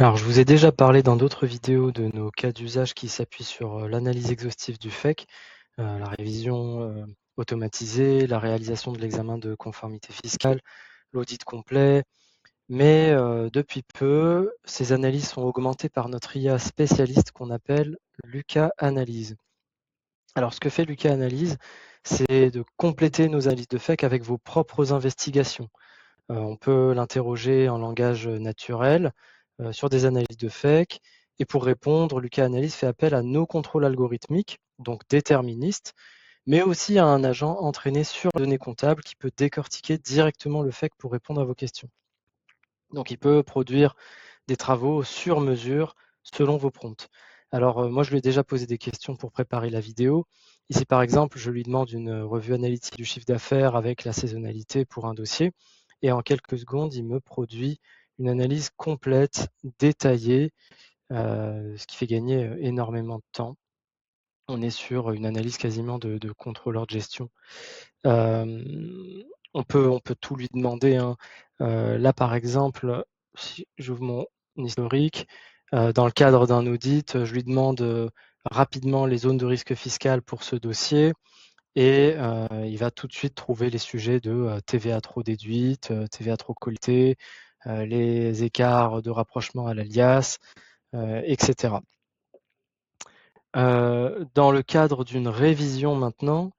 Alors, je vous ai déjà parlé dans d'autres vidéos de nos cas d'usage qui s'appuient sur l'analyse exhaustive du FEC, la révision automatisée, la réalisation de l'examen de conformité fiscale, l'audit complet. Mais depuis peu, ces analyses sont augmentées par notre IA spécialiste qu'on appelle Luca Analyse. Alors, ce que fait Luca Analyse, c'est de compléter nos analyses de FEC avec vos propres investigations. On peut l'interroger en langage naturel sur des analyses de FEC. Et pour répondre, Luca Analyse fait appel à nos contrôles algorithmiques, donc déterministes, mais aussi à un agent entraîné sur les données comptables qui peut décortiquer directement le FEC pour répondre à vos questions. Donc il peut produire des travaux sur mesure selon vos prompts. Alors moi je lui ai déjà posé des questions pour préparer la vidéo. Ici par exemple, je lui demande une revue analytique du chiffre d'affaires avec la saisonnalité pour un dossier. Et en quelques secondes, il me produit une analyse complète, détaillée, ce qui fait gagner énormément de temps. On est sur une analyse quasiment de contrôleur de gestion. On peut tout lui demander, hein. Là, par exemple, si j'ouvre mon historique, dans le cadre d'un audit, je lui demande rapidement les zones de risque fiscal pour ce dossier et il va tout de suite trouver les sujets de TVA trop déduite, TVA trop collectée, les écarts de rapprochement à l'alias, etc. Dans le cadre d'une révision maintenant,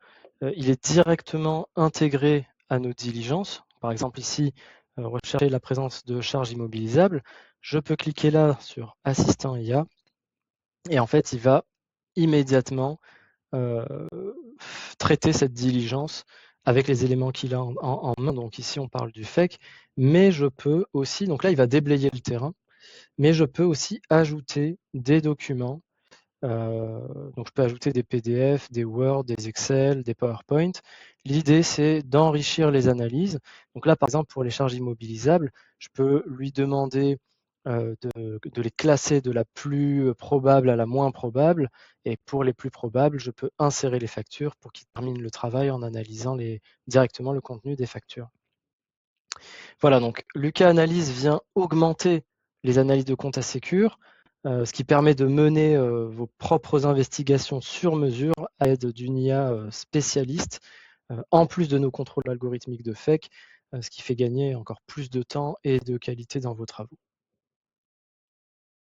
il est directement intégré à nos diligences. Par exemple ici, rechercher la présence de charges immobilisables. Je peux cliquer là sur Assistant IA et en fait, il va immédiatement traiter cette diligence avec les éléments qu'il a en main. Donc ici, on parle du FEC, mais je peux aussi, donc là, il va déblayer le terrain, mais je peux aussi ajouter des documents. Donc je peux ajouter des PDF, des Word, des Excel, des PowerPoint. L'idée, c'est d'enrichir les analyses. Donc là, par exemple, pour les charges immobilisables, je peux lui demander de les classer de la plus probable à la moins probable. Et pour les plus probables, je peux insérer les factures pour qu'il termine le travail en analysant directement le contenu des factures. Voilà, donc Luca Analyse vient augmenter les analyses de compte à sécure, ce qui permet de mener vos propres investigations sur mesure à l'aide d'une IA spécialiste, en plus de nos contrôles algorithmiques de FEC, ce qui fait gagner encore plus de temps et de qualité dans vos travaux.